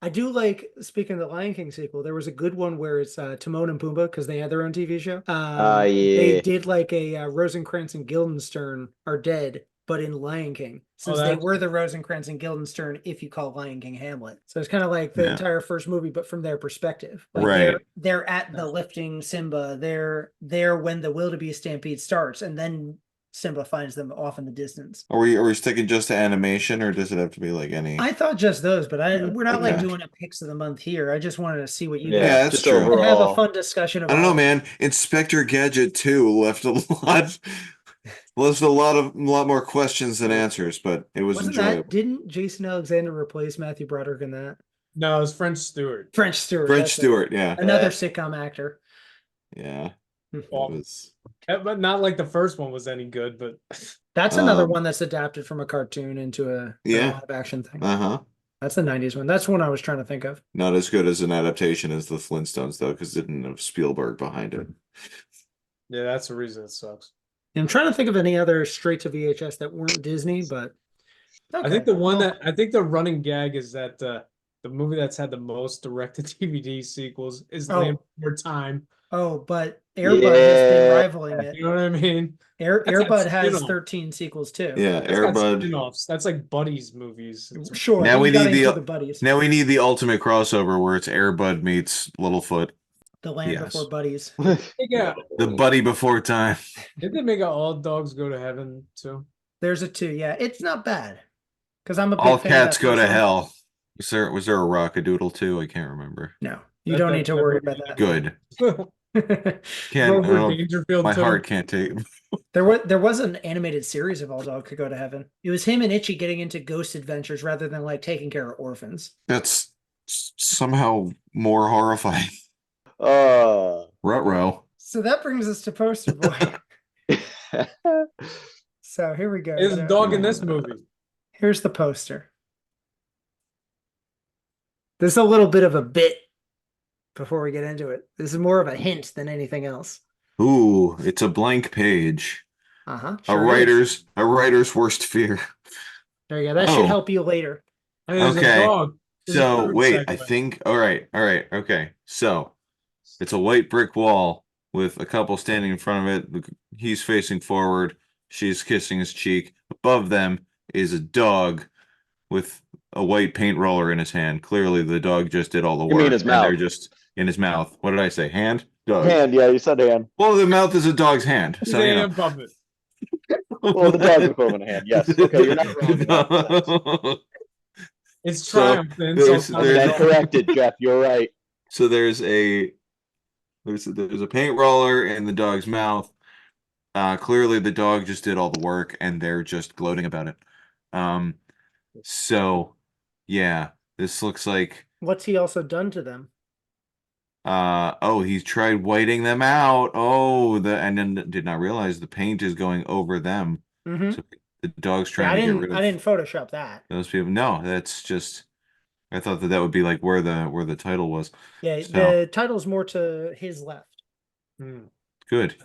I do like, speaking of the Lion King sequel, there was a good one where it's Timon and Pumbaa because they had their own TV show. Yeah. They did like a Rosencrantz and Guildenstern are dead, but in Lion King, since they were the Rosencrantz and Guildenstern, if you call Lion King Hamlet. So it's kind of like the entire first movie, but from their perspective. Like Right. They're at the lifting Simba. They're there when the wildebeest stampede starts, and then Simba finds them off in the distance. Are we sticking just to animation, or does it have to be like any? I thought just those, but we're not like doing a picks of the month here. I just wanted to see what you Yeah, guys. that's just true. overall. Have a fun discussion about. I don't know, man. Inspector Gadget 2 left a lot more questions than answers, but it was enjoyable. Didn't Jason Alexander replace Matthew Broderick in that? No, it was French Stewart. French Stewart. French Stewart, yeah. Another sitcom actor. Yeah. But not like the first one was any good, but that's another one that's adapted from a cartoon into a live action thing. That's the 90s one. That's one I was trying to think of. Not as good as an adaptation as the Flintstones, though, because it didn't have Spielberg behind it. Yeah, that's the reason it sucks. I'm trying to think of any other straight to VHS that weren't Disney, but I think the running gag is that the movie that's had the most directed DVD sequels is Land Before Time. Oh, but Air Bud has been rivaling it. You know what I mean? Air Bud has 13 sequels too. Yeah, Air Bud. Spin-offs. That's like buddies movies. Sure. Now we need the buddies. Now we need the ultimate crossover where it's Air Bud meets Littlefoot. The Land Before Buddies. The Buddy Before Time. Did they make All Dogs Go to Heaven too? There's a 2. Yeah, it's not bad. Because I'm a big All fan Cats of Go to one. Hell. Was there a Rockadoodle too? I can't remember. No, you don't need to worry about that. Good. My heart can't take. There was an animated series of All Dogs Could Go to Heaven. It was him and Itchy getting into ghost adventures rather than like taking care of orphans. That's somehow more horrifying. Ruh-roh. So that brings us to Poster Boy. So here we go. There's a dog in this movie. Here's the poster. There's a little bit of a bit before we get into it. This is more of a hint than anything else. Ooh, it's a blank page. Sure a writer's worst fear. There you go. That should help you later. Okay. So wait, I think all right, okay. So it's a white brick wall with a couple standing in front of it. He's facing forward. She's kissing his cheek. Above them is a dog with a white paint roller in his hand. Clearly, the dog just did all the work. You mean his mouth? They're just in his mouth. What did I say? Hand? Dog. Hand, yeah, you said hand. Well, the mouth is a dog's hand. So, you know. Puppet. Well, the dog's equivalent of hand, yes. Okay, you're not wrong. It's triumphant. That's corrected, Jeff. You're right. So there's a paint roller in the dog's mouth. Clearly, the dog just did all the work, and they're just gloating about it. So, yeah, this looks like What's he also done to them? He's tried whiting them out. And then did not realize the paint is going over them. Mm-hmm. So the dog's Yeah, trying to get rid of I didn't Photoshop that. those people. No, that's just I thought that would be like where the title was. Yeah, So the title's more to his left. good.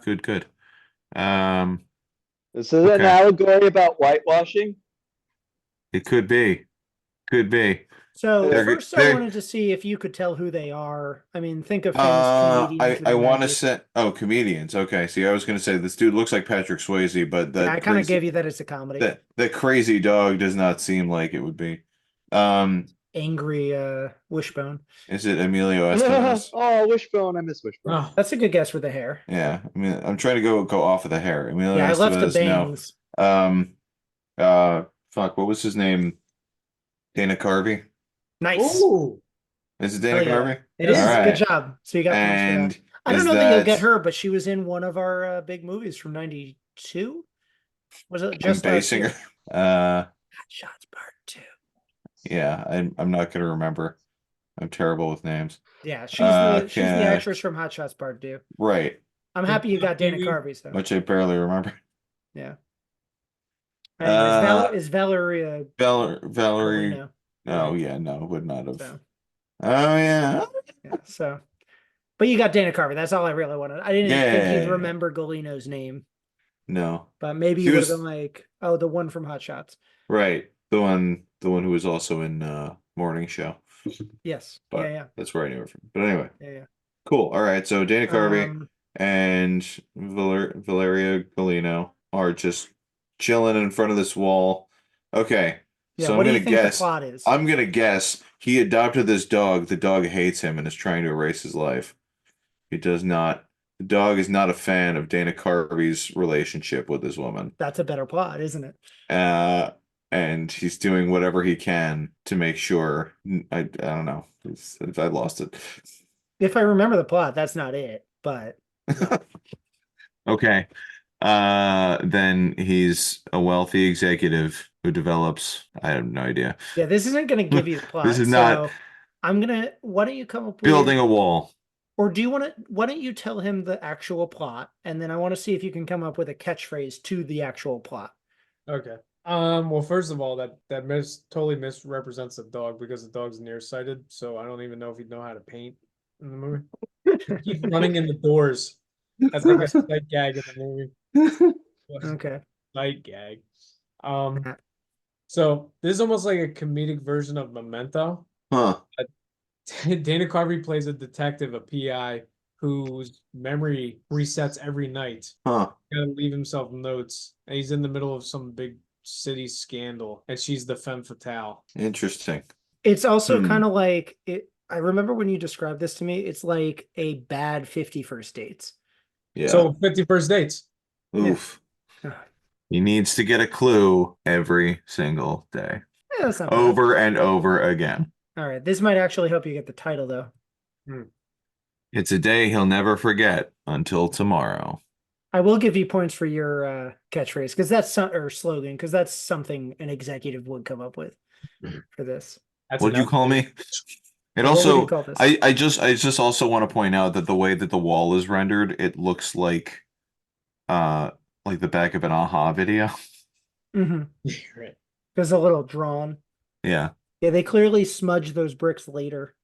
This is an allegory about whitewashing. It could be. So They're- first, I they're- wanted to see if you could tell who they are. I mean, think of famous comedians. I want to say comedians. Okay, see, I was going to say this dude looks like Patrick Swayze, but that I kind of gave you that it's a comedy. That crazy dog does not seem like it would be. Angry Wishbone. Is it Emilio Estevez? Oh, Wishbone! I miss Wishbone. Oh, that's a good guess with the hair. Yeah, I mean, I'm trying to go off of the hair. Emilio I left the Estevez, bangs. no. Fuck, what was his name? Dana Carvey. Nice. Ooh. Is it Dana Carvey? It is. All Good job. So you got points for that. I don't know that you'll get her, but she was in one of our big movies from '92. Was it just Basinger? Hot Shots Part 2. Yeah, I'm not gonna remember. I'm terrible with names. Yeah, she's the actress from Hot Shots Part 2. Right. I'm happy you got Dana Carvey, so which I barely remember. Yeah. Anyways, is Valerie Valerie? no. Oh yeah, no, would not have. So. Oh yeah. So, but you got Dana Carvey. That's all I really wanted. I didn't think you'd remember Galino's name. No. But maybe you would have been like, oh, the one from Hot Shots. Right. The one who was also in Morning Show. Yes. But yeah. That's where I knew it from. But anyway. Yeah. Cool. All right. So Dana Carvey and Valeria Galino are just chilling in front of this wall. Okay. Yeah, so what I'm do you gonna think guess. The plot is? I'm gonna guess he adopted this dog. The dog hates him and is trying to erase his life. He does not. The dog is not a fan of Dana Carvey's relationship with this woman. That's a better plot, isn't it? And he's doing whatever he can to make sure. I don't know. I lost it. If I remember the plot, that's not it. But okay. Then he's a wealthy executive who develops. I have no idea. Yeah, this isn't going to give you the plot. This is not. Why don't you come up with building a wall? Or why don't you tell him the actual plot, and then I want to see if you can come up with a catchphrase to the actual plot. Okay. Well, first of all, that totally misrepresents the dog because the dog's nearsighted, so I don't even know if he'd know how to paint in the movie. Keep running in the doors. That's like a sight gag in the movie. Okay. Sight gag. So this is almost like a comedic version of Memento. Huh. Dana Carvey plays a detective, a PI, whose memory resets every night. Huh. Gotta leave himself notes. And he's in the middle of some big city scandal. And she's the femme fatale. Interesting. It's also kind of like it. I remember when you described this to me, it's like a bad 50 First Dates. Yeah. So 50 First Dates. Oof. Yeah. He needs to get a clue every single day. Yeah, that's not over bad. And over again. All right. This might actually help you get the title, though. It's a day he'll never forget until tomorrow. I will give you points for your catchphrase or slogan, because that's something an executive would come up with for this. What do you call me? It also, I just also want to point out that the way that the wall is rendered, it looks like the back of an AHA video. Mm-hmm. Right. There's a little drawn. Yeah. Yeah, they clearly smudge those bricks later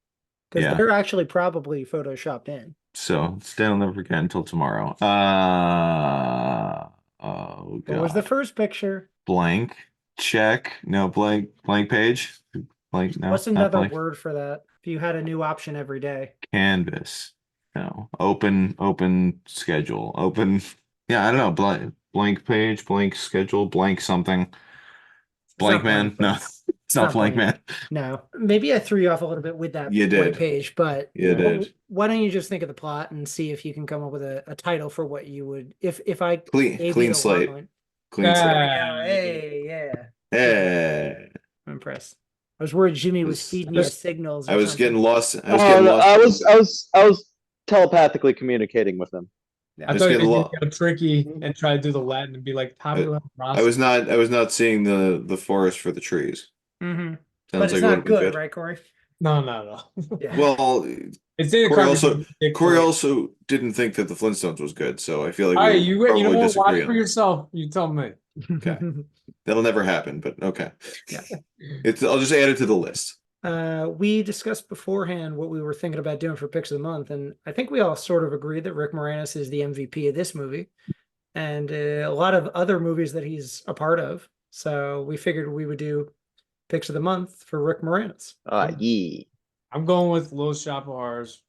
because they're actually probably photoshopped in. So stay on never forget until tomorrow. Oh god. What was the first picture? Blank. Check. No blank page. Blank. No. What's another word for that? If you had a new option every day. Canvas. No. Open schedule. Open. Yeah, I don't know. Blank page, blank schedule, blank something. Blank man. No. It's not blank man. No. Maybe I threw you off a little bit with that page, but you did. Why don't you just think of the plot and see if you can come up with a title for what you would if I clean slate. Clean slate. Hey, yeah. Hey. I'm impressed. I was worried Jimmy was feeding me signals. I was getting lost. I was telepathically communicating with them. Yeah, I thought you were getting tricky and try to do the Latin and be like, I was not seeing the forest for the trees. Mm-hmm. But it's not good, right, Cory? No. Yeah. Well, It's in Cory also didn't think that the Flintstones was good, so I feel like all right, we you know probably what? disagree Watch on for that. yourself. You tell me. Okay. That'll never happen, but okay. Yeah. I'll just add it to the list. We discussed beforehand what we were thinking about doing for picks of the month, and I think we all sort of agreed that Rick Moranis is the MVP of this movie, and a lot of other movies that he's a part of. So we figured we would do picks of the month for Rick Moranis. Yeah. I'm going with Little Shop of Horrors.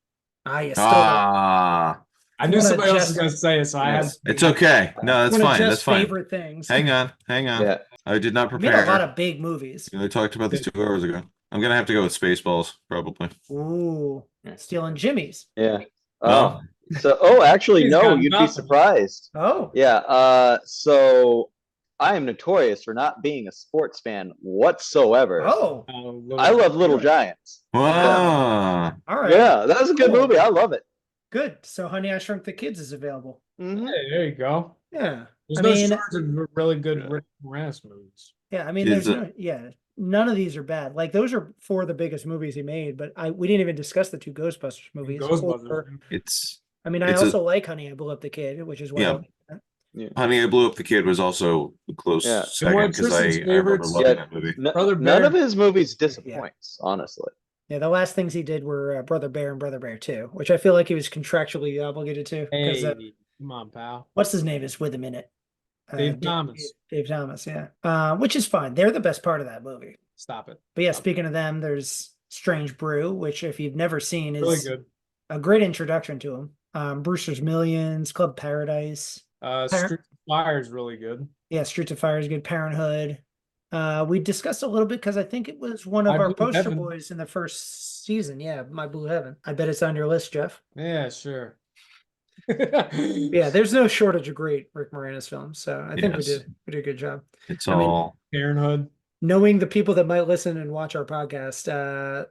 You still Ah, I knew somebody else was going to say it, so I had. it's okay. No, that's fine. That's fine. Favorite things. Hang on. Yeah. I did not He made prepare. a lot of big movies. I talked about this 2 hours ago. I'm gonna have to go with Spaceballs, probably. Ooh, stealing Jimmy's. Yeah. No. Actually, He's no, got you'd be nothing. surprised. Oh, Yeah. So I am notorious for not being a sports fan whatsoever. oh, I love Little Giants. Wow. all right. Yeah, that was a good Cool. movie. I love it. Good. So Honey, I Shrunk the Kids is available. Mhm. Hey, there you go. Yeah. There's I no mean- shortage of really good Rick Moranis movies. Yeah, I mean, Is there's none of these are bad. Like those are 4 of the biggest movies he made, but we didn't even discuss the 2 Ghostbusters movies. Ghostbusters. It's I also like Honey, I Blew Up the Kid, which is why I Yeah. like that. Honey, I Blew Up the Kid was also a close Yeah. second One of because I Tristan's remember favorites. loving Yeah. that movie. Brother None Bear. of his movies disappoints, honestly. Yeah, the last things he did were Brother Bear and Brother Bear 2, which I feel like he was contractually obligated to. Because Hey, come on, pal. what's his name is with him in it? Dave Thomas. Dave Thomas, yeah. Which is fine. They're the best part of that movie. Stop it. But yeah, speaking of them, there's Strange Brew, which if you've never seen Really is good. a great introduction to him. Brewster's Millions, Club Paradise. Street of Fire is really good. Yeah, Streets of Fire is good. Parenthood. We discussed a little bit because I think it was one of My our Blue poster Heaven. boys in the first season. Yeah, My Blue Heaven. I bet it's on your list, Jeff. Yeah, sure. Yeah, there's no shortage of great Rick Moranis films, so I think we Yes. did a good job. It's I mean, all Parenthood. Knowing the people that might listen and watch our podcast,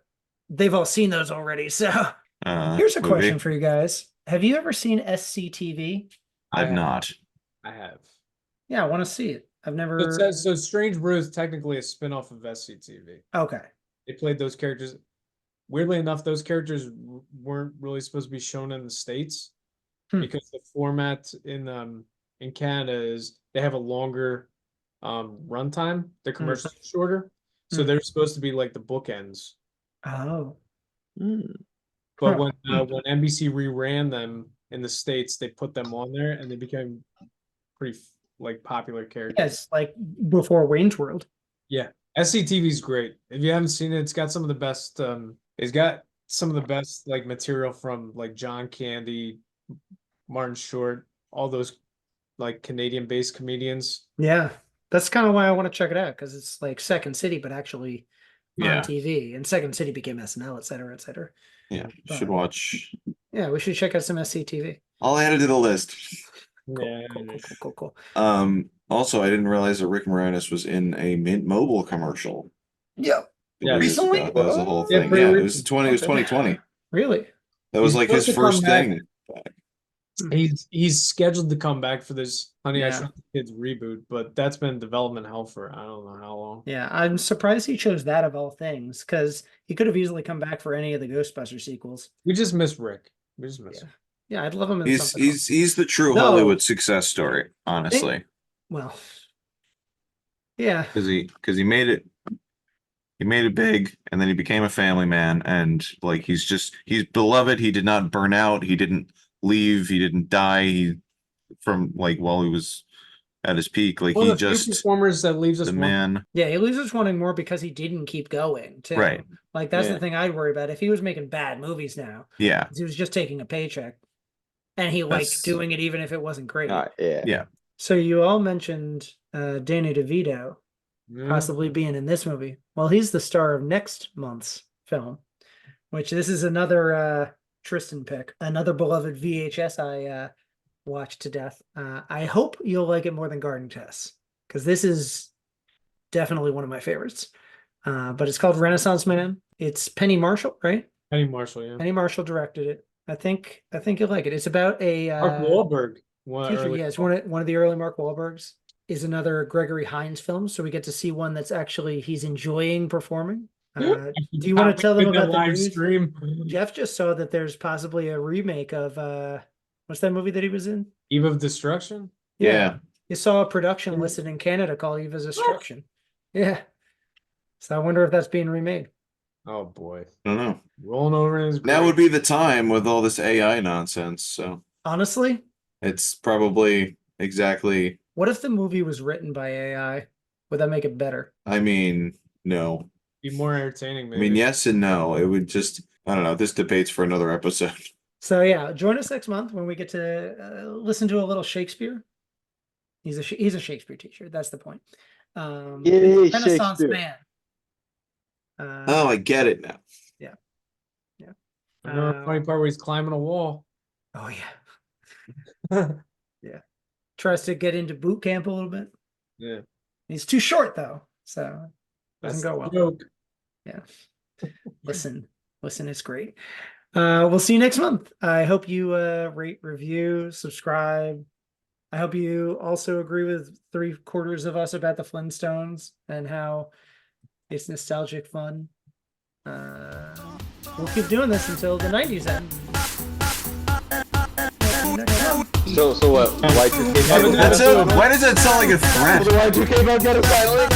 they've all seen those already. So here's a movie. question for you guys: have you ever seen SCTV? I've not. I have. Yeah, I want to see it. I've never. It says so. Strange Brew is technically a spinoff of SCTV. Okay. They played those characters. Weirdly enough, those characters weren't really supposed to be shown in the States because the format in Canada is they have a longer runtime. The commercials are shorter, so they're supposed to be like the bookends. Oh. But when NBC reran them in the States, they put them on there and they became pretty like popular characters. Yes, like before Wayne's World. Yeah, SCTV is great. If you haven't seen it, it's got some of the best. It's got some of the best like material from like John Candy, Martin Short, all those like Canadian-based comedians. Yeah, that's kind of why I want to check it out because it's like Second City, but actually Yeah. on TV. And Second City became SNL, et cetera, et cetera. Yeah. But- Should watch. Yeah, we should check out some SCTV. I'll add it to the list. Cool, Yeah. cool. Also, I didn't realize that Rick Moranis was in a Mint Mobile commercial. Yeah. Yeah, recently? That was the whole Yeah, thing. pretty Yeah, it recent. was 2020. Really? That was He's like his supposed to come first back. thing. He's scheduled to come back for this Honey I Yeah. Shrunk the Kids reboot, but that's been in development hell for I don't know how long. Yeah, I'm surprised he chose that of all things because he could have easily come back for any of the Ghostbusters sequels. We just miss Rick. We just miss Yeah. him. Yeah, I'd love him in He's something else. he's the true No. Hollywood success story, honestly, Well, yeah, because he made it big, and then he became a family man, and like he's beloved. He did not burn out. He didn't leave. He didn't die. From like while he was at his peak, like One he of the few just performers that leaves us the one- man. yeah, he loses wanting more because he didn't keep going too. Right. Like that's Yeah. the thing I'd worry about. If he was making bad movies now, Yeah, he was just taking a paycheck, and he liked That's- doing it even if it wasn't great. Yeah. Yeah. So you all mentioned Danny DeVito Yeah. possibly being in this movie. Well, he's the star of next month's film, which this is another Tristan pick, another beloved VHS I watched to death. I hope you'll like it more than Garden Test because this is definitely one of my favorites. But it's called Renaissance Man. It's Penny Marshall, right? Penny Marshall, yeah. Penny Marshall directed it. I think you'll like it. It's about a Mark Wahlberg. yeah, it's one of the early Mark Wahlbergs. Is another Gregory Hines film, so we get to see one that's actually he's enjoying performing. Do you want to tell them about the live news? stream? Jeff just saw that there's possibly a remake of what's that movie that he was in? Eve of Destruction? Yeah. You saw a production listed in Canada called Eve of Destruction. Yeah. So I wonder if that's being remade. Oh boy. I don't know. Rolling over in his grave. Now would be the time with all this AI nonsense. So honestly, it's probably exactly. What if the movie was written by AI? Would that make it better? I mean, no. Be more entertaining, maybe. I mean, yes and no. It would just, I don't know. This debate's for another episode. So yeah, join us next month when we get to listen to a little Shakespeare. He's a Shakespeare teacher. That's the point. Yay, Renaissance Shakespeare. man. Oh, I get it now. Yeah. Yeah. Remember the funny part where he's climbing a wall? Oh yeah. Yeah. Tries to get into boot camp a little bit. Yeah. He's too short though, so doesn't go well. Joke. Yeah. Listen, it's great. We'll see you next month. I hope you rate, review, subscribe. I hope you also agree with 3/4 of us about the Flintstones and how it's nostalgic fun. We'll keep doing this until the 90s end. So what? Y2K? That's it. Why does that sound like a threat? The Y2K vote get us finally?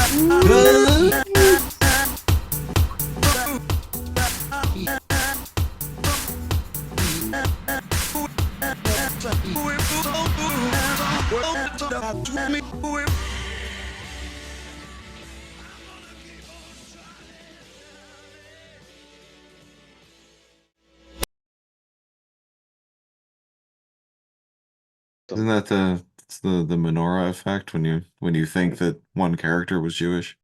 Isn't that the menorah effect when you think that one character was Jewish?